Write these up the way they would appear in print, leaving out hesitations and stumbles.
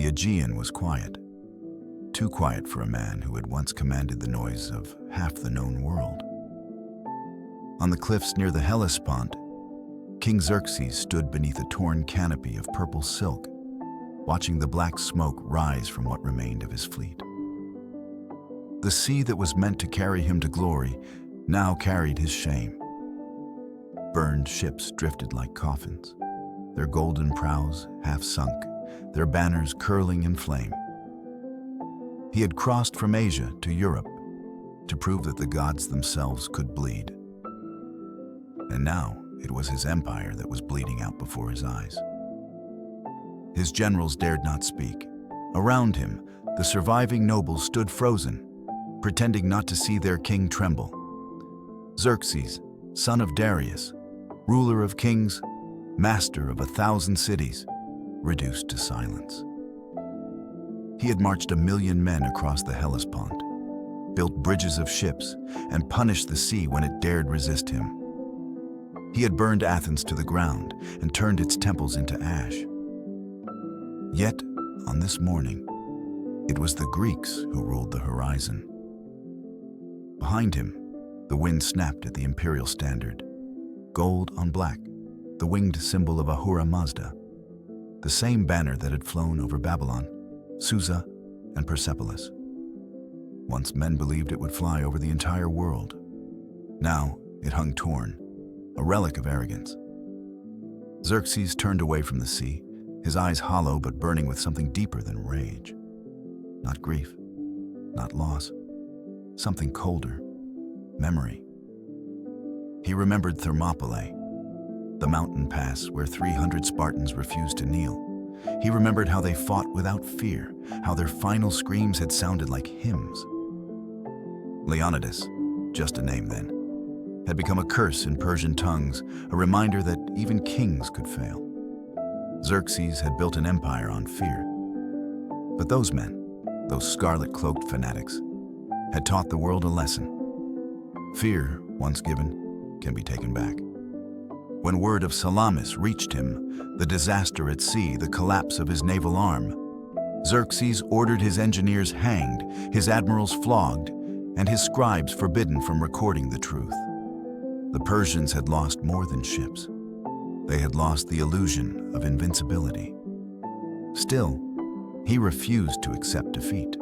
The Aegean was quiet, too quiet for a man who had once commanded the noise of half the known world. On the cliffs near the Hellespont, King Xerxes stood beneath a torn canopy of purple silk, watching the black smoke rise from what remained of his fleet. The sea that was meant to carry him to glory now carried his shame. Burned ships drifted like coffins, their golden prows half sunk, their banners curling in flame. He had crossed from Asia to Europe to prove that the gods themselves could bleed. And now it was his empire that was bleeding out before his eyes. His generals dared not speak. Around him, the surviving nobles stood frozen, pretending not to see their king tremble. Xerxes, son of Darius, ruler of kings, master of 1,000 cities, reduced to silence. He had marched 1,000,000 men across the Hellespont, built bridges of ships, and punished the sea when it dared resist him. He had burned Athens to the ground and turned its temples into ash. Yet, on this morning, it was the Greeks who ruled the horizon. Behind him, the wind snapped at the imperial standard, gold on black, the winged symbol of Ahura Mazda, the same banner that had flown over Babylon, Susa, and Persepolis. Once men believed it would fly over the entire world. Now it hung torn, a relic of arrogance. Xerxes turned away from the sea, his eyes hollow but burning with something deeper than rage. Not grief, not loss, something colder, memory. He remembered Thermopylae, the mountain pass where 300 Spartans refused to kneel. He remembered how they fought without fear, how their final screams had sounded like hymns. Leonidas, just a name then, had become a curse in Persian tongues, a reminder that even kings could fail. Xerxes had built an empire on fear. But those men, those scarlet-cloaked fanatics, had taught the world a lesson. Fear, once given, can be taken back. When word of Salamis reached him, the disaster at sea, the collapse of his naval arm, Xerxes ordered his engineers hanged, his admirals flogged, and his scribes forbidden from recording the truth. The Persians had lost more than ships. They had lost the illusion of invincibility. Still, he refused to accept defeat.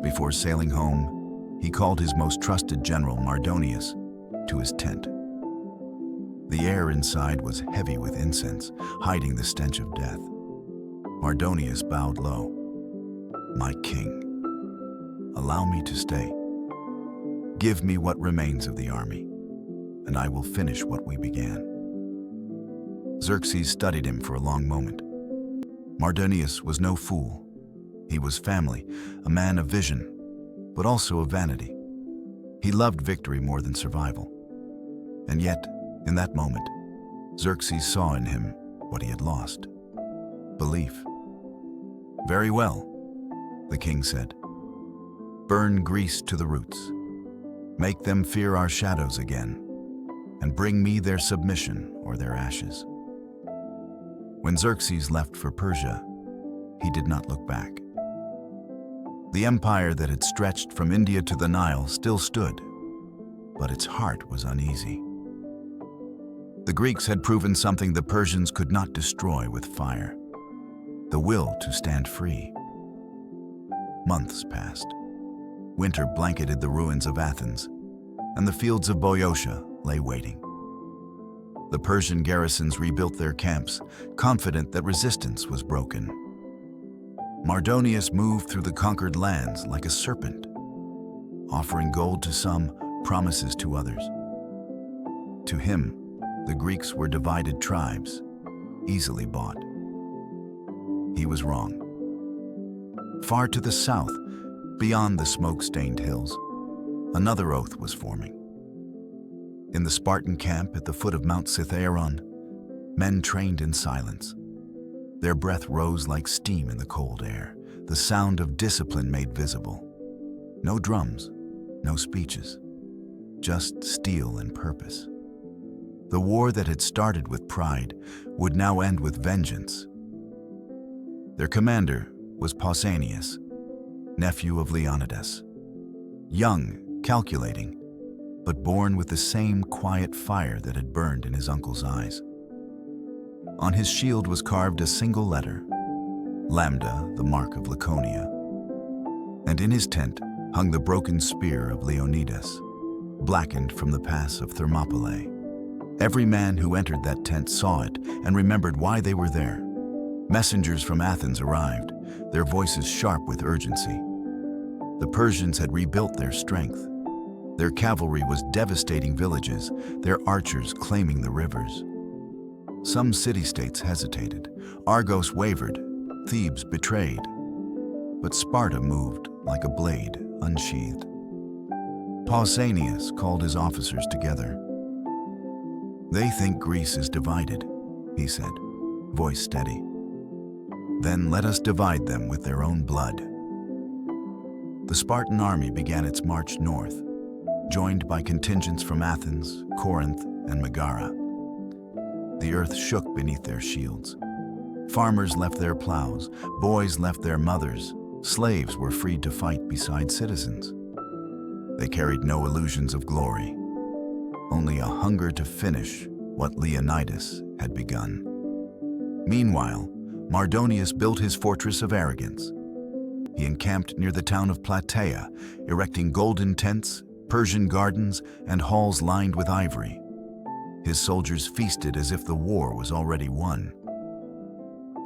Before sailing home, he called his most trusted general, Mardonius, to his tent. The air inside was heavy with incense, hiding the stench of death. Mardonius bowed low. "My king, allow me to stay. Give me what remains of the army, and I will finish what we began." Xerxes studied him for a long moment. Mardonius was no fool. He was family, a man of vision, but also of vanity. He loved victory more than survival. And yet, in that moment, Xerxes saw in him what he had lost: belief. "Very well," the king said. "Burn Greece to the roots. Make them fear our shadows again, and bring me their submission or their ashes." When Xerxes left for Persia, he did not look back. The empire that had stretched from India to the Nile still stood, but its heart was uneasy. The Greeks had proven something the Persians could not destroy with fire: the will to stand free. Months passed. Winter blanketed the ruins of Athens, and the fields of Boeotia lay waiting. The Persian garrisons rebuilt their camps, confident that resistance was broken. Mardonius moved through the conquered lands like a serpent, offering gold to some, promises to others. To him, the Greeks were divided tribes, easily bought. He was wrong. Far to the south, beyond the smoke-stained hills, another oath was forming. In the Spartan camp at the foot of Mount Cithaeron, men trained in silence. Their breath rose like steam in the cold air, the sound of discipline made visible. No drums, no speeches, just steel and purpose. The war that had started with pride would now end with vengeance. Their commander was Pausanias, nephew of Leonidas. Young, calculating, but born with the same quiet fire that had burned in his uncle's eyes. On his shield was carved a single letter, Lambda, the mark of Laconia. And in his tent hung the broken spear of Leonidas, blackened from the pass of Thermopylae. Every man who entered that tent saw it and remembered why they were there. Messengers from Athens arrived, their voices sharp with urgency. The Persians had rebuilt their strength. Their cavalry was devastating villages, their archers claiming the rivers. Some city-states hesitated. Argos wavered, Thebes betrayed. But Sparta moved like a blade unsheathed. Pausanias called his officers together. "They think Greece is divided," he said, voice steady. "Then let us divide them with their own blood." The Spartan army began its march north, joined by contingents from Athens, Corinth, and Megara. The earth shook beneath their shields. Farmers left their plows, boys left their mothers, slaves were freed to fight beside citizens. They carried no illusions of glory, only a hunger to finish what Leonidas had begun. Meanwhile, Mardonius built his fortress of arrogance. He encamped near the town of Plataea, erecting golden tents, Persian gardens, and halls lined with ivory. His soldiers feasted as if the war was already won.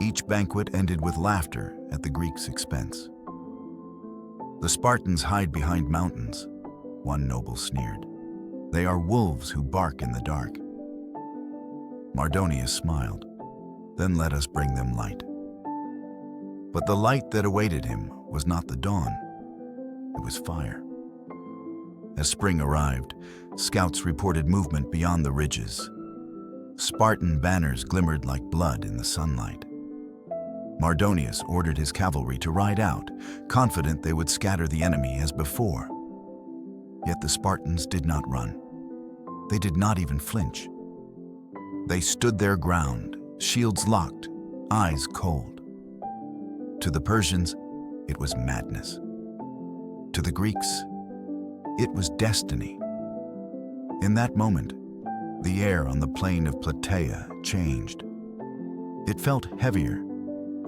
Each banquet ended with laughter at the Greeks' expense. "The Spartans hide behind mountains," one noble sneered. "They are wolves who bark in the dark." Mardonius smiled. "Then let us bring them light." But the light that awaited him was not the dawn. It was fire. As spring arrived, scouts reported movement beyond the ridges. Spartan banners glimmered like blood in the sunlight. Mardonius ordered his cavalry to ride out, confident they would scatter the enemy as before. Yet the Spartans did not run. They did not even flinch. They stood their ground, shields locked, eyes cold. To the Persians, it was madness. To the Greeks, it was destiny. In that moment, the air on the plain of Plataea changed. It felt heavier,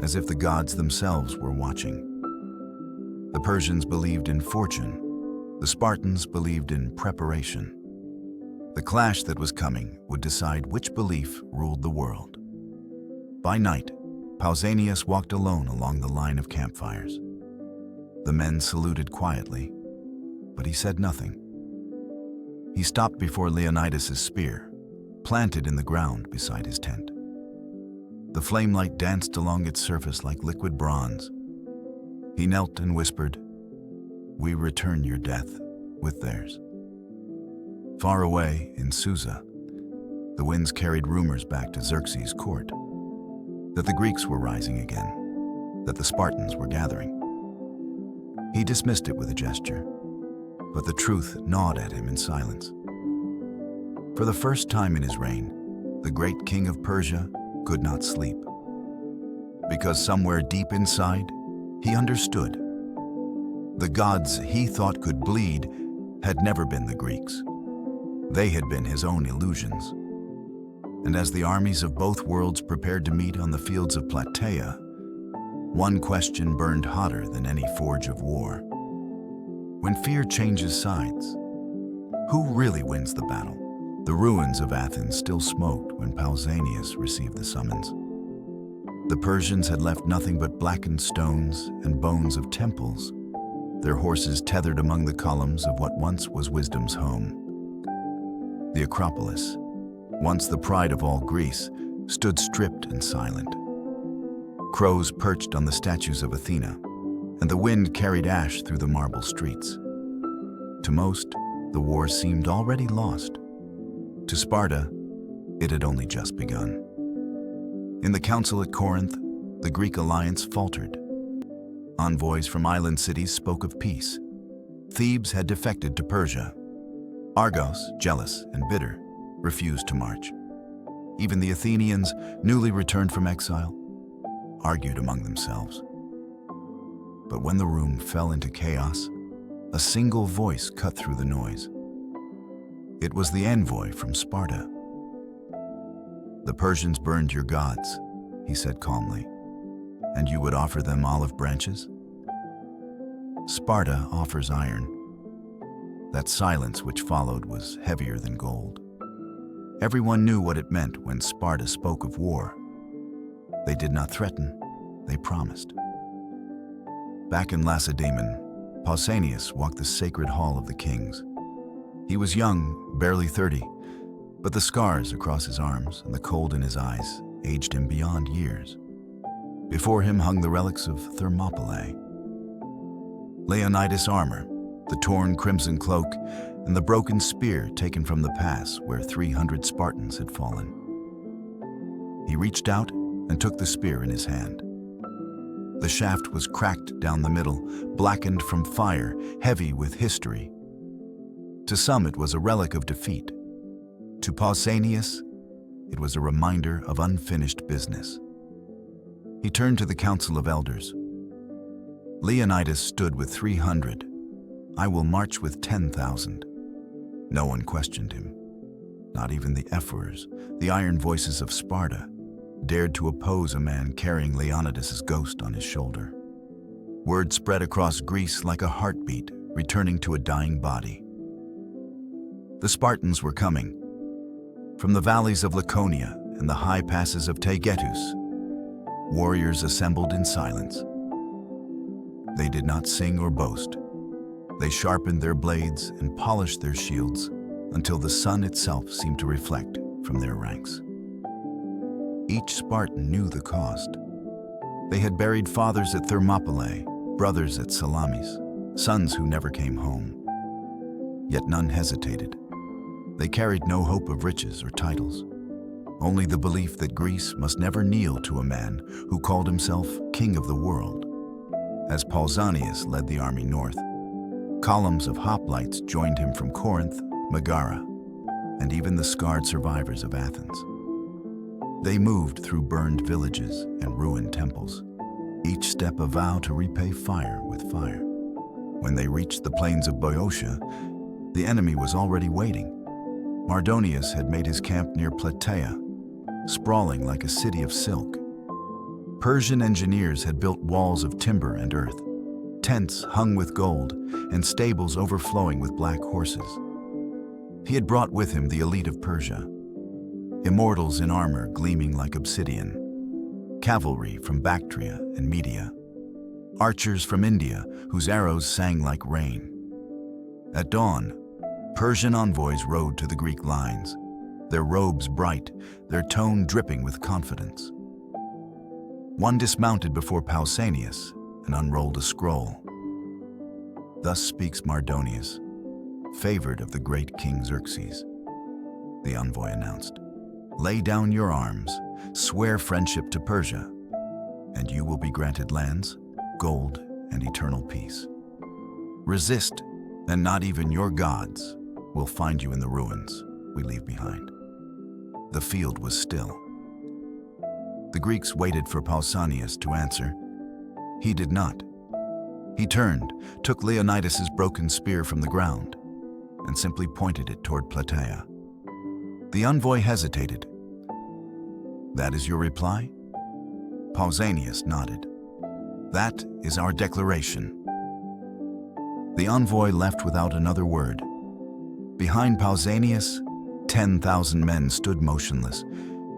as if the gods themselves were watching. The Persians believed in fortune. The Spartans believed in preparation. The clash that was coming would decide which belief ruled the world. By night, Pausanias walked alone along the line of campfires. The men saluted quietly, but he said nothing. He stopped before Leonidas' spear, planted in the ground beside his tent. The flame light danced along its surface like liquid bronze. He knelt and whispered, "We return your death with theirs." Far away in Susa, the winds carried rumors back to Xerxes' court, that the Greeks were rising again, that the Spartans were gathering. He dismissed it with a gesture, but the truth gnawed at him in silence. For the first time in his reign, the great king of Persia could not sleep. Because somewhere deep inside, he understood. The gods he thought could bleed had never been the Greeks. They had been his own illusions. And as the armies of both worlds prepared to meet on the fields of Plataea, one question burned hotter than any forge of war. When fear changes sides, who really wins the battle? The ruins of Athens still smoked when Pausanias received the summons. The Persians had left nothing but blackened stones and bones of temples, their horses tethered among the columns of what once was wisdom's home. The Acropolis, once the pride of all Greece, stood stripped and silent. Crows perched on the statues of Athena, and the wind carried ash through the marble streets. To most, the war seemed already lost. To Sparta, it had only just begun. In the council at Corinth, the Greek alliance faltered. Envoys from island cities spoke of peace. Thebes had defected to Persia. Argos, jealous and bitter, refused to march. Even the Athenians, newly returned from exile, argued among themselves. But when the room fell into chaos, a single voice cut through the noise. It was the envoy from Sparta. "The Persians burned your gods," he said calmly, "and you would offer them olive branches? Sparta offers iron." That silence which followed was heavier than gold. Everyone knew what it meant when Sparta spoke of war. They did not threaten, they promised. Back in Lacedaemon, Pausanias walked the sacred hall of the kings. He was young, barely 30, but the scars across his arms and the cold in his eyes aged him beyond years. Before him hung the relics of Thermopylae. Leonidas' armor, the torn crimson cloak, and the broken spear taken from the pass where 300 Spartans had fallen. He reached out and took the spear in his hand. The shaft was cracked down the middle, blackened from fire, heavy with history. To some, it was a relic of defeat. To Pausanias, it was a reminder of unfinished business. He turned to the council of elders. "Leonidas stood with 300. I will march with 10,000. No one questioned him. Not even the ephors, the iron voices of Sparta, dared to oppose a man carrying Leonidas' ghost on his shoulder. Word spread across Greece like a heartbeat, returning to a dying body. The Spartans were coming. From the valleys of Laconia and the high passes of Taygetus, warriors assembled in silence. They did not sing or boast. They sharpened their blades and polished their shields until the sun itself seemed to reflect from their ranks. Each Spartan knew the cost. They had buried fathers at Thermopylae, brothers at Salamis, sons who never came home. Yet none hesitated. They carried no hope of riches or titles, only the belief that Greece must never kneel to a man who called himself king of the world. As Pausanias led the army north, columns of hoplites joined him from Corinth, Megara, and even the scarred survivors of Athens. They moved through burned villages and ruined temples, each step a vow to repay fire with fire. When they reached the plains of Boeotia, the enemy was already waiting. Mardonius had made his camp near Plataea, sprawling like a city of silk. Persian engineers had built walls of timber and earth, tents hung with gold, and stables overflowing with black horses. He had brought with him the elite of Persia, immortals in armor gleaming like obsidian, cavalry from Bactria and Media, archers from India whose arrows sang like rain. At dawn, Persian envoys rode to the Greek lines, their robes bright, their tone dripping with confidence. One dismounted before Pausanias and unrolled a scroll. "Thus speaks Mardonius, favored of the great King Xerxes," the envoy announced. "Lay down your arms, swear friendship to Persia, and you will be granted lands, gold, and eternal peace. Resist, and not even your gods will find you in the ruins we leave behind." The field was still. The Greeks waited for Pausanias to answer. He did not. He turned, took Leonidas' broken spear from the ground, and simply pointed it toward Plataea. The envoy hesitated. "That is your reply?" Pausanias nodded. "That is our declaration." The envoy left without another word. Behind Pausanias, 10,000 men stood motionless,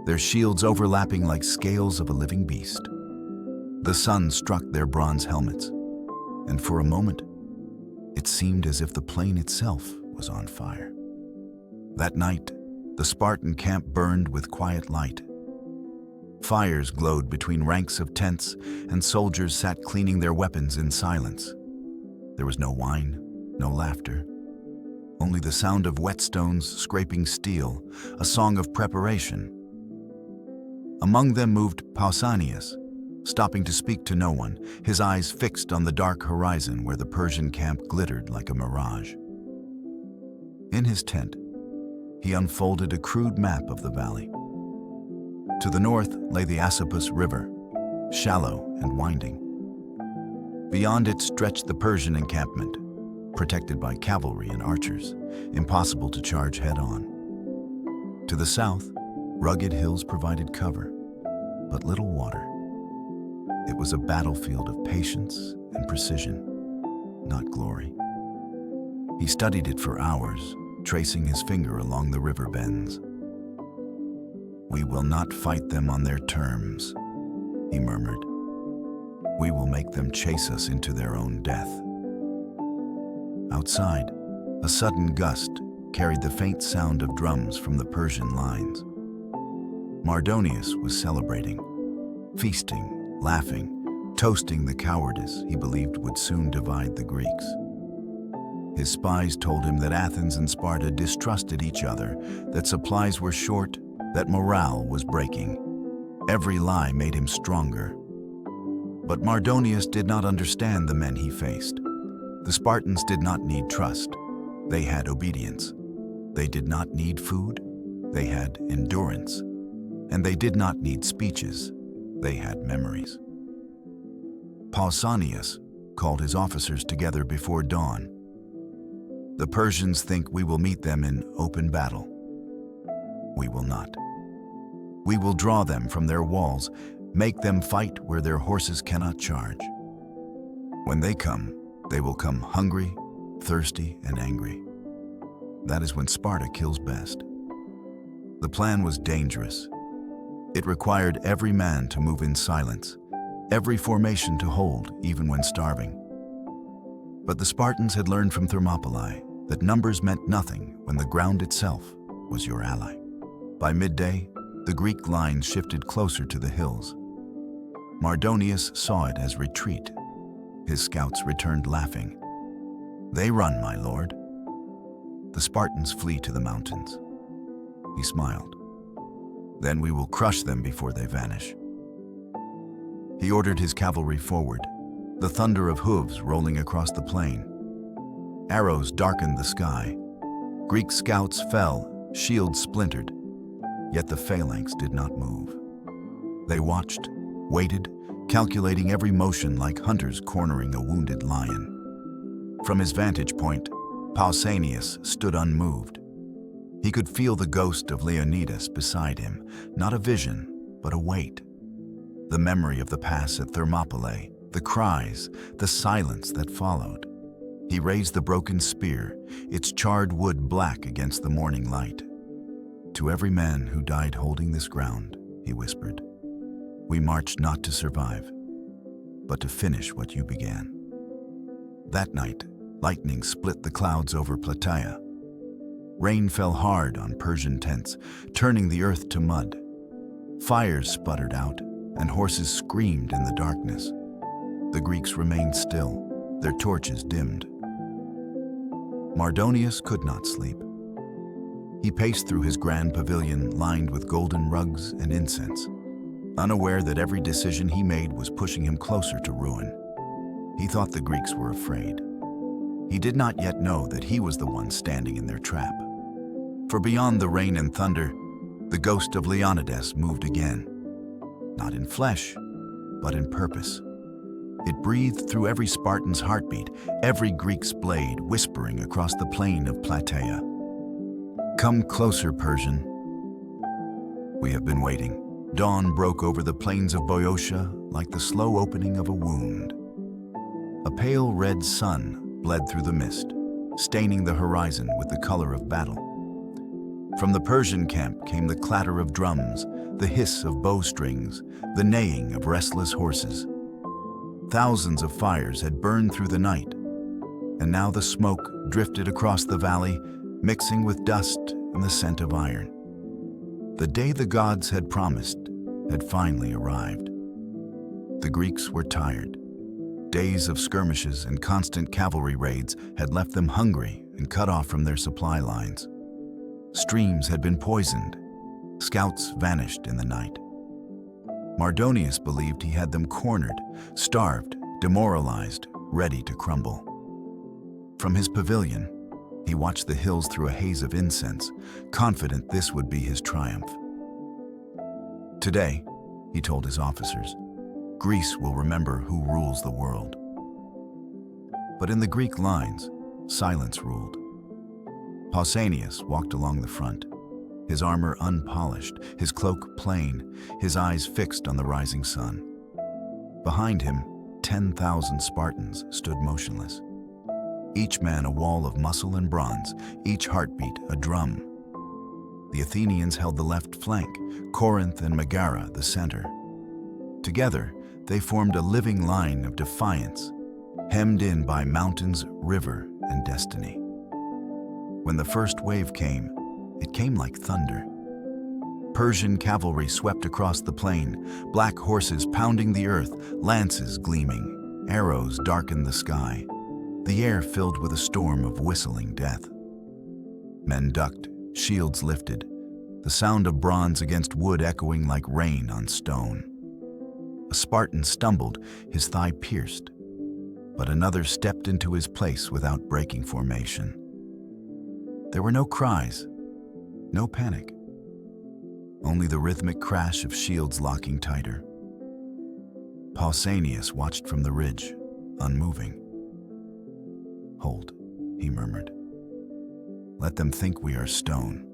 their shields overlapping like scales of a living beast. The sun struck their bronze helmets, and for a moment, it seemed as if the plain itself was on fire. That night, the Spartan camp burned with quiet light. Fires glowed between ranks of tents, and soldiers sat cleaning their weapons in silence. There was no wine, no laughter, only the sound of whetstones scraping steel, a song of preparation. Among them moved Pausanias, stopping to speak to no one, his eyes fixed on the dark horizon where the Persian camp glittered like a mirage. In his tent, he unfolded a crude map of the valley. To the north lay the Asopus River, shallow and winding. Beyond it stretched the Persian encampment, protected by cavalry and archers, impossible to charge head-on. To the south, rugged hills provided cover, but little water. It was a battlefield of patience and precision, not glory. He studied it for hours, tracing his finger along the river bends. "We will not fight them on their terms," he murmured. "We will make them chase us into their own death." Outside, a sudden gust carried the faint sound of drums from the Persian lines. Mardonius was celebrating, feasting, laughing, toasting the cowardice he believed would soon divide the Greeks. His spies told him that Athens and Sparta distrusted each other, that supplies were short, that morale was breaking. Every lie made him stronger. But Mardonius did not understand the men he faced. The Spartans did not need trust. They had obedience. They did not need food. They had endurance. And they did not need speeches. They had memories. Pausanias called his officers together before dawn. "The Persians think we will meet them in open battle. We will not. We will draw them from their walls, make them fight where their horses cannot charge. When they come, they will come hungry, thirsty, and angry. That is when Sparta kills best." The plan was dangerous. It required every man to move in silence, every formation to hold, even when starving. But the Spartans had learned from Thermopylae that numbers meant nothing when the ground itself was your ally. By midday, the Greek lines shifted closer to the hills. Mardonius saw it as retreat. His scouts returned laughing. "They run, my lord." "The Spartans flee to the mountains." He smiled. "Then we will crush them before they vanish." He ordered his cavalry forward, the thunder of hooves rolling across the plain. Arrows darkened the sky. Greek scouts fell, shields splintered, yet the phalanx did not move. They watched, waited, calculating every motion like hunters cornering a wounded lion. From his vantage point, Pausanias stood unmoved. He could feel the ghost of Leonidas beside him, not a vision, but a weight. The memory of the pass at Thermopylae, the cries, the silence that followed. He raised the broken spear, its charred wood black against the morning light. "To every man who died holding this ground," he whispered, "we marched not to survive, but to finish what you began." That night, lightning split the clouds over Plataea. Rain fell hard on Persian tents, turning the earth to mud. Fires sputtered out, and horses screamed in the darkness. The Greeks remained still, their torches dimmed. Mardonius could not sleep. He paced through his grand pavilion lined with golden rugs and incense, unaware that every decision he made was pushing him closer to ruin. He thought the Greeks were afraid. He did not yet know that he was the one standing in their trap. For beyond the rain and thunder, the ghost of Leonidas moved again. Not in flesh, but in purpose. It breathed through every Spartan's heartbeat, every Greek's blade whispering across the plain of Plataea. "Come closer, Persian." We have been waiting. Dawn broke over the plains of Boeotia like the slow opening of a wound. A pale red sun bled through the mist, staining the horizon with the color of battle. From the Persian camp came the clatter of drums, the hiss of bowstrings, the neighing of restless horses. Thousands of fires had burned through the night, and now the smoke drifted across the valley, mixing with dust and the scent of iron. The day the gods had promised had finally arrived. The Greeks were tired. Days of skirmishes and constant cavalry raids had left them hungry and cut off from their supply lines. Streams had been poisoned. Scouts vanished in the night. Mardonius believed he had them cornered, starved, demoralized, ready to crumble. From his pavilion, he watched the hills through a haze of incense, confident this would be his triumph. "Today," he told his officers, Greece will remember who rules the world. But in the Greek lines, silence ruled. Pausanias walked along the front, his armor unpolished, his cloak plain, his eyes fixed on the rising sun. Behind him, 10,000 Spartans stood motionless. Each man a wall of muscle and bronze, each heartbeat a drum. The Athenians held the left flank, Corinth and Megara the center. Together, they formed a living line of defiance, hemmed in by mountains, river, and destiny. When the first wave came, it came like thunder. Persian cavalry swept across the plain, black horses pounding the earth, lances gleaming, arrows darkened the sky, the air filled with a storm of whistling death. Men ducked, shields lifted, the sound of bronze against wood echoing like rain on stone. A Spartan stumbled, his thigh pierced, but another stepped into his place without breaking formation. There were no cries, no panic, only the rhythmic crash of shields locking tighter. Pausanias watched from the ridge, unmoving. "Hold," he murmured. "Let them think we are stone."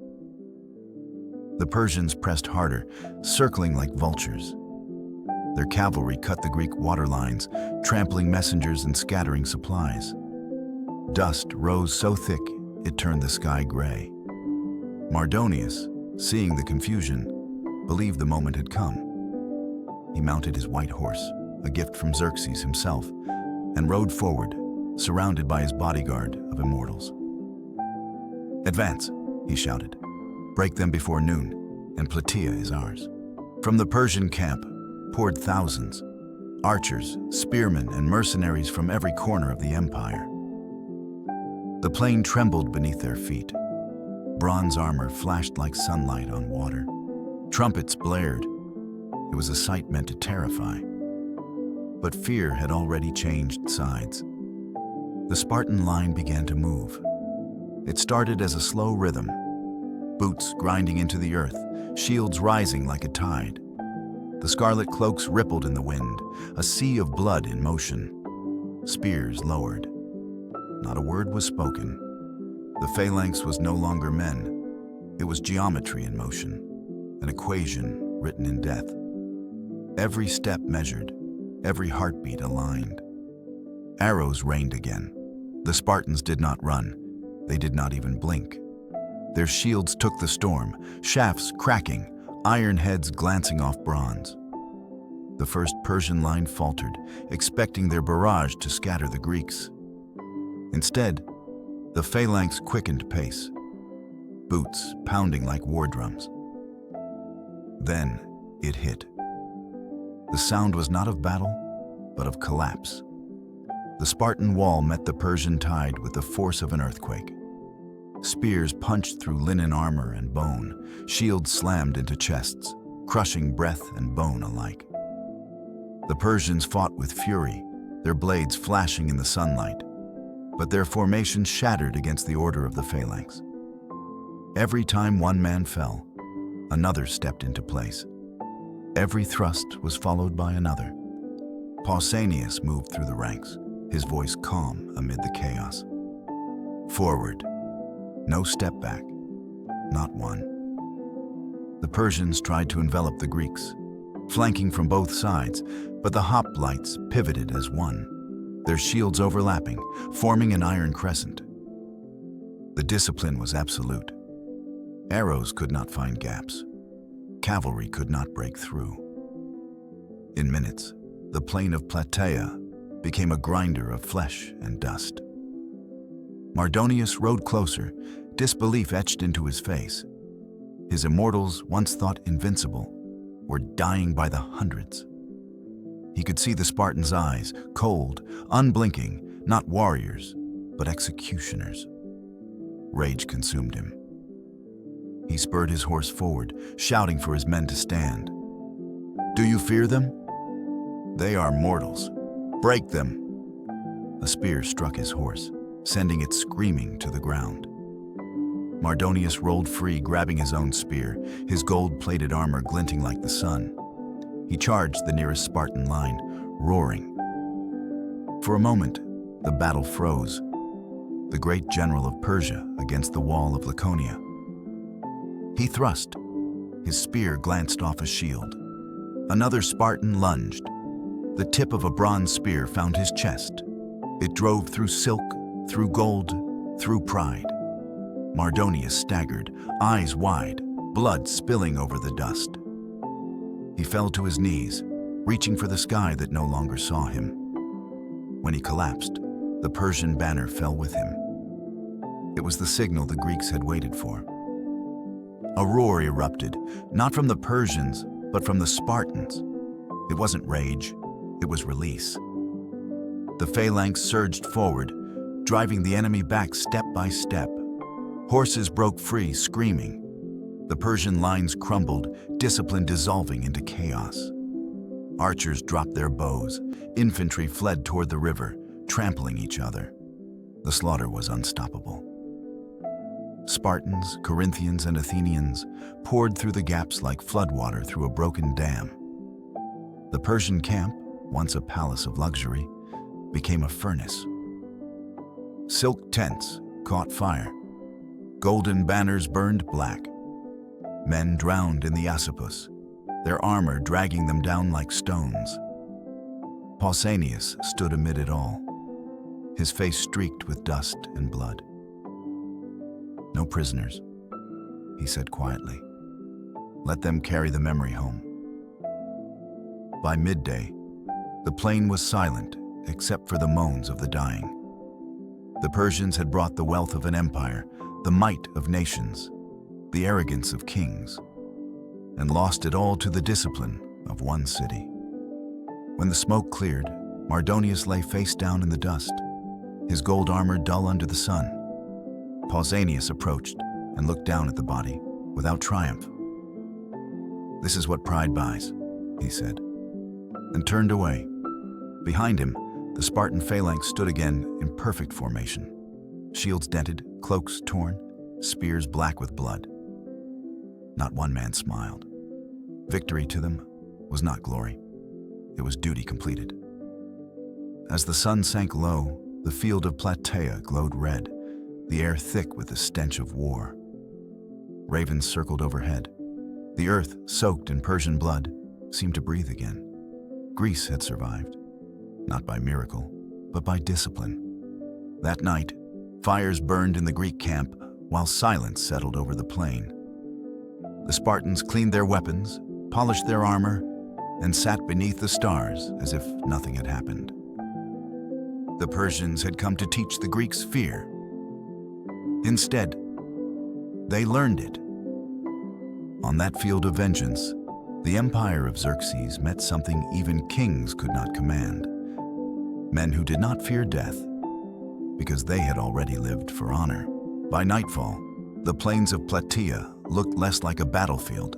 The Persians pressed harder, circling like vultures. Their cavalry cut the Greek water lines, trampling messengers and scattering supplies. Dust rose so thick it turned the sky gray. Mardonius, seeing the confusion, believed the moment had come. He mounted his white horse, a gift from Xerxes himself, and rode forward, surrounded by his bodyguard of immortals. "Advance," he shouted. "Break them before noon, and Plataea is ours." From the Persian camp poured thousands, archers, spearmen, and mercenaries from every corner of the empire. The plain trembled beneath their feet. Bronze armor flashed like sunlight on water. Trumpets blared. It was a sight meant to terrify. But fear had already changed sides. The Spartan line began to move. It started as a slow rhythm, boots grinding into the earth, shields rising like a tide. The scarlet cloaks rippled in the wind, a sea of blood in motion. Spears lowered. Not a word was spoken. The phalanx was no longer men. It was geometry in motion, an equation written in death. Every step measured, every heartbeat aligned. Arrows rained again. The Spartans did not run. They did not even blink. Their shields took the storm, shafts cracking, iron heads glancing off bronze. The first Persian line faltered, expecting their barrage to scatter the Greeks. Instead, the phalanx quickened pace, boots pounding like war drums. Then it hit. The sound was not of battle, but of collapse. The Spartan wall met the Persian tide with the force of an earthquake. Spears punched through linen armor and bone, shields slammed into chests, crushing breath and bone alike. The Persians fought with fury, their blades flashing in the sunlight, but their formation shattered against the order of the phalanx. Every time one man fell, another stepped into place. Every thrust was followed by another. Pausanias moved through the ranks, his voice calm amid the chaos. Forward, no step back, not one. The Persians tried to envelop the Greeks, flanking from both sides, but the hoplites pivoted as one, their shields overlapping, forming an iron crescent. The discipline was absolute. Arrows could not find gaps. Cavalry could not break through. In minutes, the plain of Plataea became a grinder of flesh and dust. Mardonius rode closer, disbelief etched into his face. His immortals, once thought invincible, were dying by the hundreds. He could see the Spartans' eyes, cold, unblinking, not warriors, but executioners. Rage consumed him. He spurred his horse forward, shouting for his men to stand. "Do you fear them? They are mortals. Break them!" A spear struck his horse, sending it screaming to the ground. Mardonius rolled free, grabbing his own spear, his gold-plated armor glinting like the sun. He charged the nearest Spartan line, roaring. For a moment, the battle froze, the great general of Persia against the wall of Laconia. He thrust. His spear glanced off a shield. Another Spartan lunged. The tip of a bronze spear found his chest. It drove through silk, through gold, through pride. Mardonius staggered, eyes wide, blood spilling over the dust. He fell to his knees, reaching for the sky that no longer saw him. When he collapsed, the Persian banner fell with him. It was the signal the Greeks had waited for. A roar erupted, not from the Persians, but from the Spartans. It wasn't rage, it was release. The phalanx surged forward, driving the enemy back step by step. Horses broke free, screaming. The Persian lines crumbled, discipline dissolving into chaos. Archers dropped their bows. Infantry fled toward the river, trampling each other. The slaughter was unstoppable. Spartans, Corinthians, and Athenians poured through the gaps like floodwater through a broken dam. The Persian camp, once a palace of luxury, became a furnace. Silk tents caught fire. Golden banners burned black. Men drowned in the Asopus, their armor dragging them down like stones. Pausanias stood amid it all, his face streaked with dust and blood. "No prisoners," he said quietly. "Let them carry the memory home." By midday, the plain was silent except for the moans of the dying. The Persians had brought the wealth of an empire, the might of nations, the arrogance of kings, and lost it all to the discipline of one city. When the smoke cleared, Mardonius lay face down in the dust, his gold armor dull under the sun. Pausanias approached and looked down at the body, without triumph. "This is what pride buys," he said, and turned away. Behind him, the Spartan phalanx stood again in perfect formation. Shields dented, cloaks torn, spears black with blood. Not one man smiled. Victory to them was not glory. It was duty completed. As the sun sank low, the field of Plataea glowed red, the air thick with the stench of war. Ravens circled overhead. The earth, soaked in Persian blood, seemed to breathe again. Greece had survived, not by miracle, but by discipline. That night, fires burned in the Greek camp while silence settled over the plain. The Spartans cleaned their weapons, polished their armor, and sat beneath the stars as if nothing had happened. The Persians had come to teach the Greeks fear. Instead, they learned it. On that field of vengeance, the empire of Xerxes met something even kings could not command. Men who did not fear death, because they had already lived for honor. By nightfall, the plains of Plataea looked less like a battlefield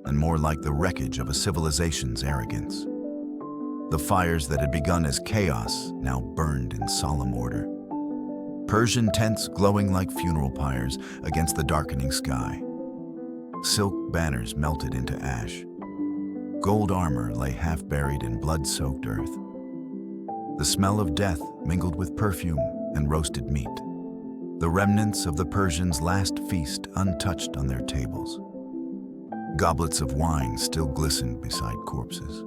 and more like the wreckage of a civilization's arrogance. The fires that had begun as chaos now burned in solemn order. Persian tents glowing like funeral pyres against the darkening sky. Silk banners melted into ash. Gold armor lay half buried in blood-soaked earth. The smell of death mingled with perfume and roasted meat, the remnants of the Persians' last feast untouched on their tables. Goblets of wine still glistened beside corpses.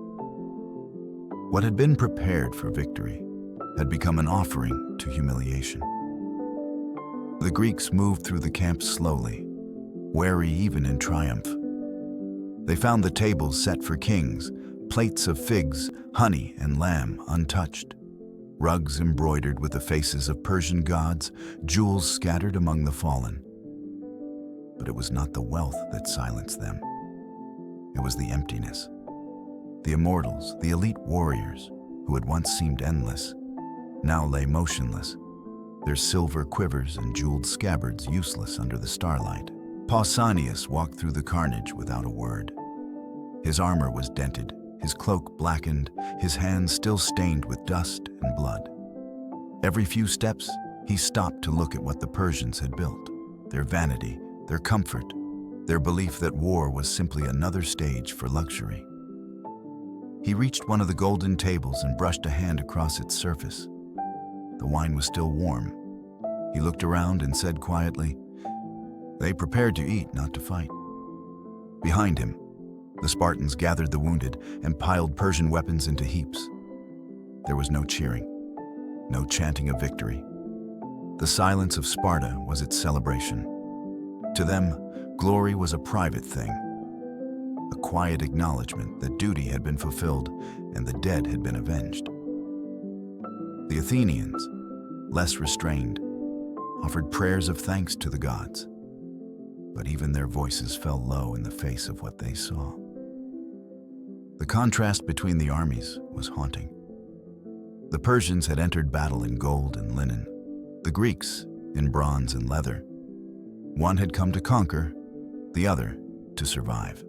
What had been prepared for victory had become an offering to humiliation. The Greeks moved through the camp slowly, wary even in triumph. They found the tables set for kings, plates of figs, honey, and lamb untouched, rugs embroidered with the faces of Persian gods, jewels scattered among the fallen. But it was not the wealth that silenced them. It was the emptiness. The immortals, the elite warriors, who had once seemed endless, now lay motionless, their silver quivers and jeweled scabbards useless under the starlight. Pausanias walked through the carnage without a word. His armor was dented, his cloak blackened, his hands still stained with dust and blood. Every few steps, he stopped to look at what the Persians had built, their vanity, their comfort, their belief that war was simply another stage for luxury. He reached one of the golden tables and brushed a hand across its surface. The wine was still warm. He looked around and said quietly, "They prepared to eat, not to fight." Behind him, the Spartans gathered the wounded and piled Persian weapons into heaps. There was no cheering, no chanting of victory. The silence of Sparta was its celebration. To them, glory was a private thing, a quiet acknowledgement that duty had been fulfilled and the dead had been avenged. The Athenians, less restrained, offered prayers of thanks to the gods, but even their voices fell low in the face of what they saw. The contrast between the armies was haunting. The Persians had entered battle in gold and linen, the Greeks in bronze and leather. One had come to conquer, the other to survive.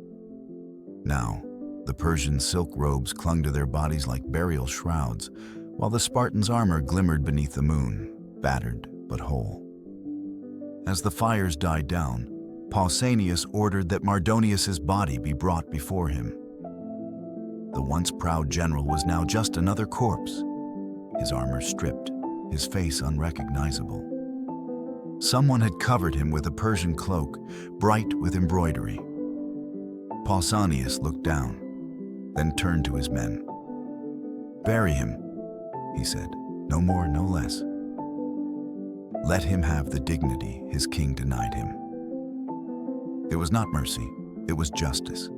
Now, the Persian silk robes clung to their bodies like burial shrouds, while the Spartans' armor glimmered beneath the moon, battered but whole. As the fires died down, Pausanias ordered that Mardonius's body be brought before him. The once proud general was now just another corpse, his armor stripped, his face unrecognizable. Someone had covered him with a Persian cloak, bright with embroidery. Pausanias looked down, then turned to his men. "Bury him," he said, "no more, no less. Let him have the dignity his king denied him." It was not mercy, it was justice.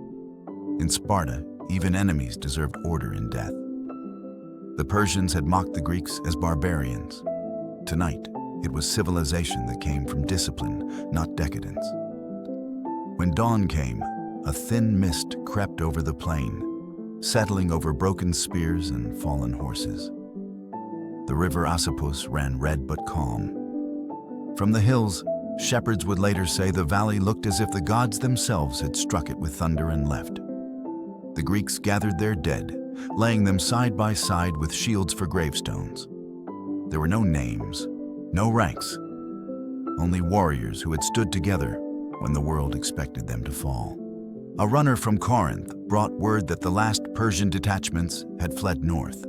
In Sparta, even enemies deserved order in death. The Persians had mocked the Greeks as barbarians. Tonight, it was civilization that came from discipline, not decadence. When dawn came, a thin mist crept over the plain, settling over broken spears and fallen horses. The river Asopus ran red but calm. From the hills, shepherds would later say the valley looked as if the gods themselves had struck it with thunder and left. The Greeks gathered their dead, laying them side by side with shields for gravestones. There were no names, no ranks, only warriors who had stood together when the world expected them to fall. A runner from Corinth brought word that the last Persian detachments had fled north,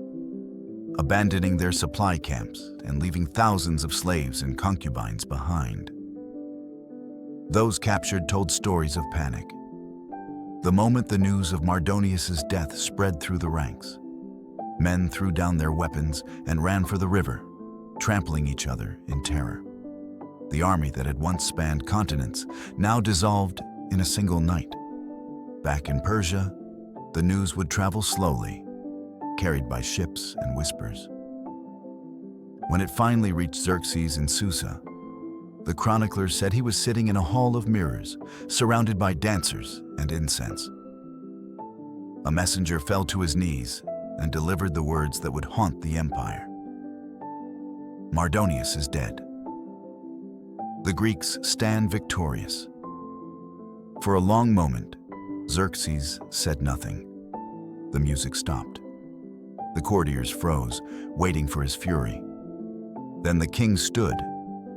abandoning their supply camps and leaving thousands of slaves and concubines behind. Those captured told stories of panic. The moment the news of Mardonius's death spread through the ranks, men threw down their weapons and ran for the river, trampling each other in terror. The army that had once spanned continents now dissolved in a single night. Back in Persia, the news would travel slowly, carried by ships and whispers. When it finally reached Xerxes in Susa, the chroniclers said he was sitting in a hall of mirrors, surrounded by dancers and incense. A messenger fell to his knees and delivered the words that would haunt the empire. Mardonius is dead. The Greeks stand victorious. For a long moment, Xerxes said nothing. The music stopped. The courtiers froze, waiting for his fury. Then the king stood,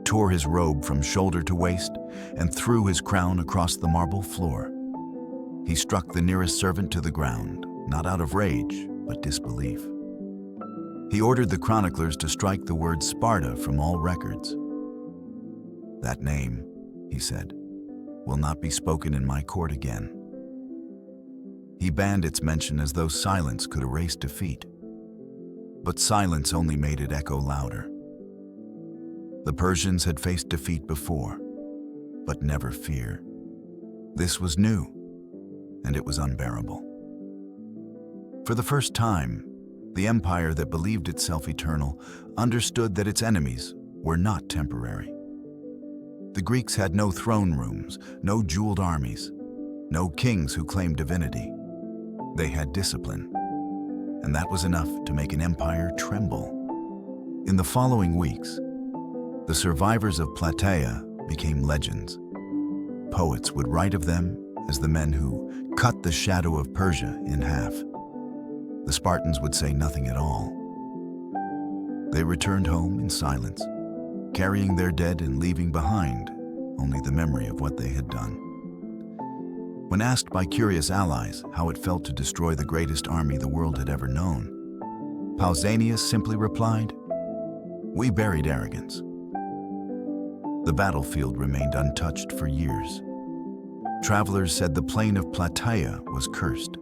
tore his robe from shoulder to waist, and threw his crown across the marble floor. He struck the nearest servant to the ground, not out of rage, but disbelief. He ordered the chroniclers to strike the word Sparta from all records. "That name," he said, "will not be spoken in my court again." He banned its mention as though silence could erase defeat. But silence only made it echo louder. The Persians had faced defeat before, but never fear. This was new, and it was unbearable. For the first time, the empire that believed itself eternal understood that its enemies were not temporary. The Greeks had no throne rooms, no jeweled armies, no kings who claimed divinity. They had discipline, and that was enough to make an empire tremble. In the following weeks, the survivors of Plataea became legends. Poets would write of them as the men who cut the shadow of Persia in half. The Spartans would say nothing at all. They returned home in silence, carrying their dead and leaving behind only the memory of what they had done. When asked by curious allies how it felt to destroy the greatest army the world had ever known, Pausanias simply replied, "We buried arrogance." The battlefield remained untouched for years. Travelers said the plain of Plataea was cursed,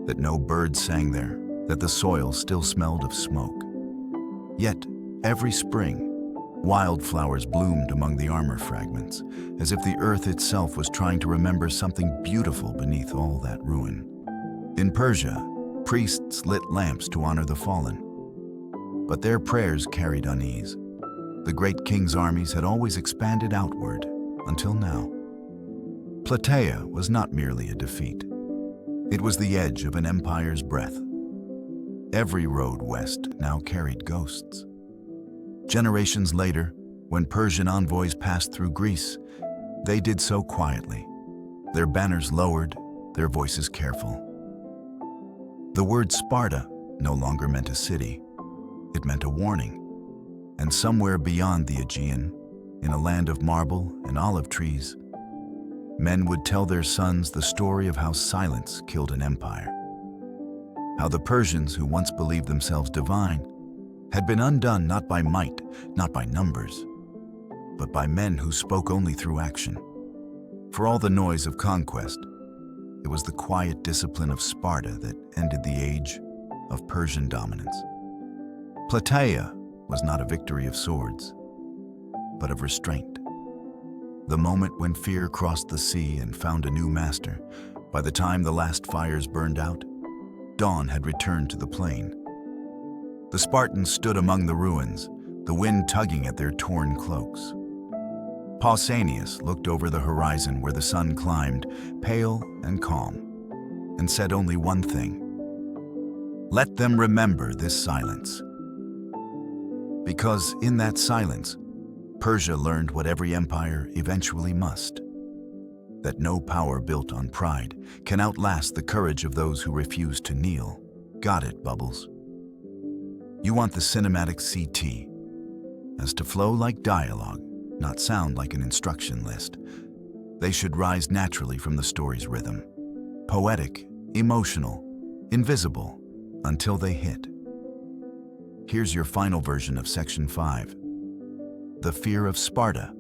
that no birds sang there, that the soil still smelled of smoke. Yet, every spring, wildflowers bloomed among the armor fragments, as if the earth itself was trying to remember something beautiful beneath all that ruin. In Persia, priests lit lamps to honor the fallen, but their prayers carried unease. The great king's armies had always expanded outward, until now. Plataea was not merely a defeat. It was the edge of an empire's breath. Every road west now carried ghosts. Generations later, when Persian envoys passed through Greece, they did so quietly, their banners lowered, their voices careful. The word Sparta no longer meant a city. It meant a warning. And somewhere beyond the Aegean, in a land of marble and olive trees, men would tell their sons the story of how silence killed an empire. How the Persians, who once believed themselves divine, had been undone not by might, not by numbers, but by men who spoke only through action. For all the noise of conquest, it was the quiet discipline of Sparta that ended the age of Persian dominance. Plataea was not a victory of swords, but of restraint. The moment when fear crossed the sea and found a new master, by the time the last fires burned out, dawn had returned to the plain. The Spartans stood among the ruins, the wind tugging at their torn cloaks. Pausanias looked over the horizon where the sun climbed, pale and calm, and said only one thing: "Let them remember this silence." Because in that silence, Persia learned what every empire eventually must: that no power built on pride can outlast the courage of those who refuse to kneel. Got it, Bubbles? You want the cinematic CT as to flow like dialogue, not sound like an instruction list. They should rise naturally from the story's rhythm. Poetic, emotional, invisible, until they hit. Here's your final version of Section 5. The Fear of Sparta.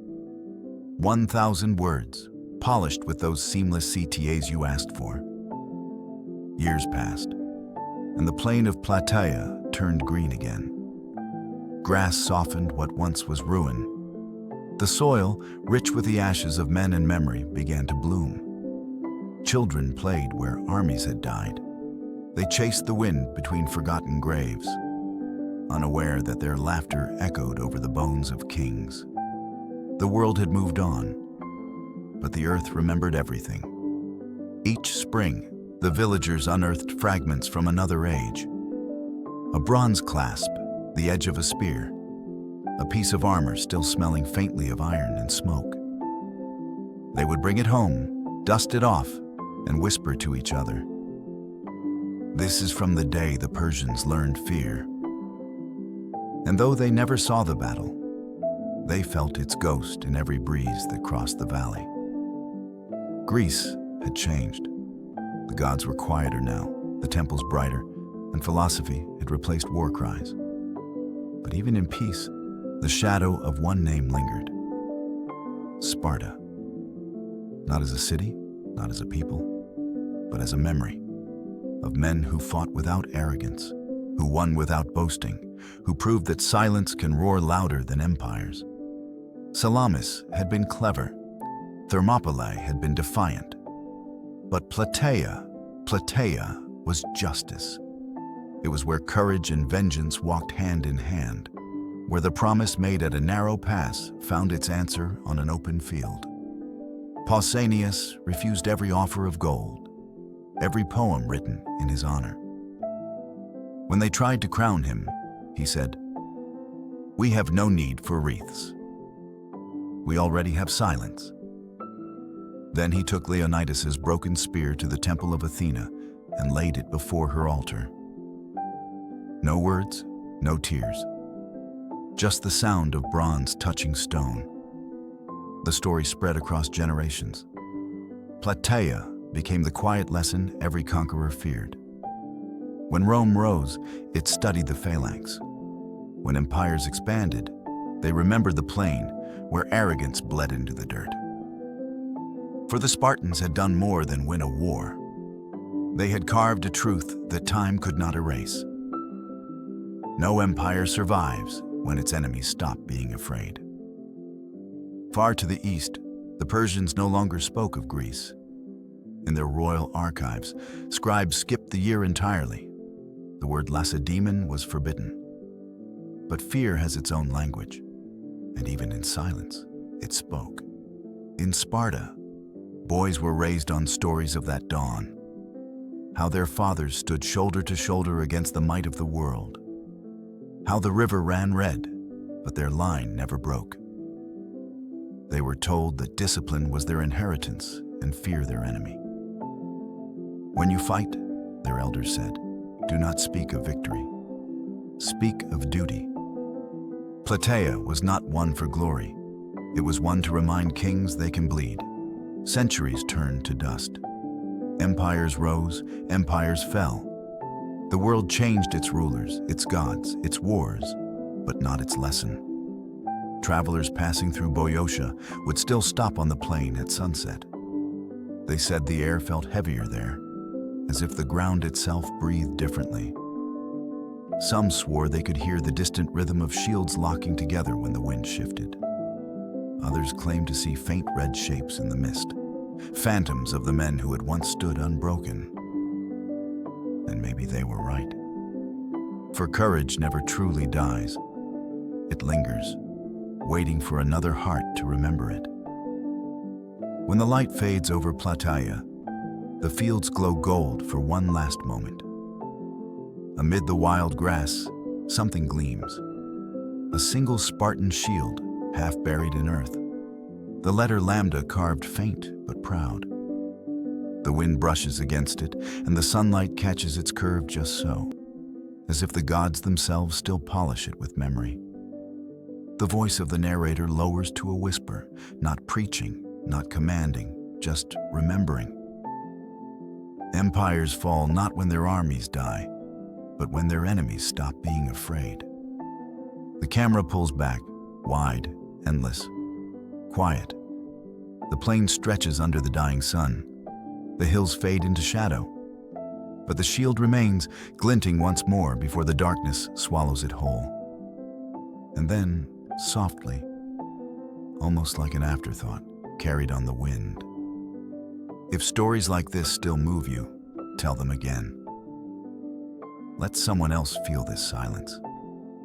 1,000 words, polished with those seamless CTAs you asked for. Years passed, and the plain of Plataea turned green again. Grass softened what once was ruin. The soil, rich with the ashes of men and memory, began to bloom. Children played where armies had died. They chased the wind between forgotten graves, unaware that their laughter echoed over the bones of kings. The world had moved on, but the earth remembered everything. Each spring, the villagers unearthed fragments from another age. A bronze clasp, the edge of a spear, a piece of armor still smelling faintly of iron and smoke. They would bring it home, dust it off, and whisper to each other, "This is from the day the Persians learned fear." And though they never saw the battle, they felt its ghost in every breeze that crossed the valley. Greece had changed. The gods were quieter now, the temples brighter, and philosophy had replaced war cries. But even in peace, the shadow of one name lingered: Sparta. Not as a city, not as a people, but as a memory of men who fought without arrogance, who won without boasting, who proved that silence can roar louder than empires. Salamis had been clever, Thermopylae had been defiant, but Plataea was justice. It was where courage and vengeance walked hand in hand, where the promise made at a narrow pass found its answer on an open field. Pausanias refused every offer of gold, every poem written in his honor. When they tried to crown him, he said, "We have no need for wreaths. We already have silence." Then he took Leonidas's broken spear to the temple of Athena and laid it before her altar. No words, no tears, just the sound of bronze touching stone. The story spread across generations. Plataea became the quiet lesson every conqueror feared. When Rome rose, it studied the phalanx. When empires expanded, they remembered the plain where arrogance bled into the dirt. For the Spartans had done more than win a war. They had carved a truth that time could not erase. No empire survives when its enemies stop being afraid. Far to the east, the Persians no longer spoke of Greece. In their royal archives, scribes skipped the year entirely. The word Lacedaemon was forbidden. But fear has its own language, and even in silence, it spoke. In Sparta, boys were raised on stories of that dawn, how their fathers stood shoulder to shoulder against the might of the world, how the river ran red, but their line never broke. They were told that discipline was their inheritance and fear their enemy. When you fight, their elders said, do not speak of victory. Speak of duty. Plataea was not one for glory. It was one to remind kings they can bleed. Centuries turned to dust. Empires rose, empires fell. The world changed its rulers, its gods, its wars, but not its lesson. Travelers passing through Boeotia would still stop on the plain at sunset. They said the air felt heavier there, as if the ground itself breathed differently. Some swore they could hear the distant rhythm of shields locking together when the wind shifted. Others claimed to see faint red shapes in the mist, phantoms of the men who had once stood unbroken. And maybe they were right. For courage never truly dies. It lingers, waiting for another heart to remember it. When the light fades over Plataea, the fields glow gold for one last moment. Amid the wild grass, something gleams. A single Spartan shield, half buried in earth. The letter lambda carved faint but proud. The wind brushes against it, and the sunlight catches its curve just so, as if the gods themselves still polish it with memory. The voice of the narrator lowers to a whisper, not preaching, not commanding, just remembering. Empires fall not when their armies die, but when their enemies stop being afraid. The camera pulls back, wide, endless, quiet. The plain stretches under the dying sun. The hills fade into shadow. But the shield remains, glinting once more before the darkness swallows it whole. And then, softly, almost like an afterthought, carried on the wind. If stories like this still move you, tell them again. Let someone else feel this silence.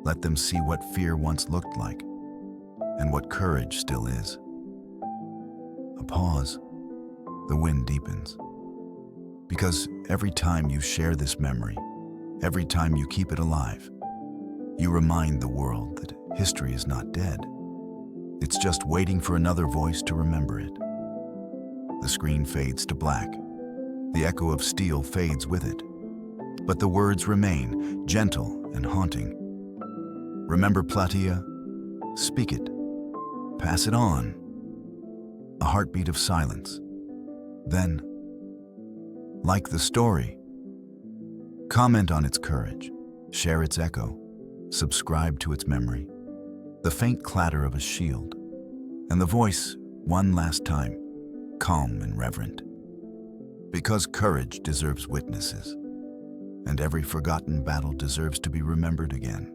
Let them see what fear once looked like, and what courage still is. A pause. The wind deepens. Because every time you share this memory, every time you keep it alive, you remind the world that history is not dead. It's just waiting for another voice to remember it. The screen fades to black. The echo of steel fades with it. But the words remain, gentle and haunting. Remember Plataea? Speak it. Pass it on. A heartbeat of silence. Then, like the story, comment on its courage, share its echo, subscribe to its memory, the faint clatter of a shield, and the voice, one last time, calm and reverent. Because courage deserves witnesses, and every forgotten battle deserves to be remembered again.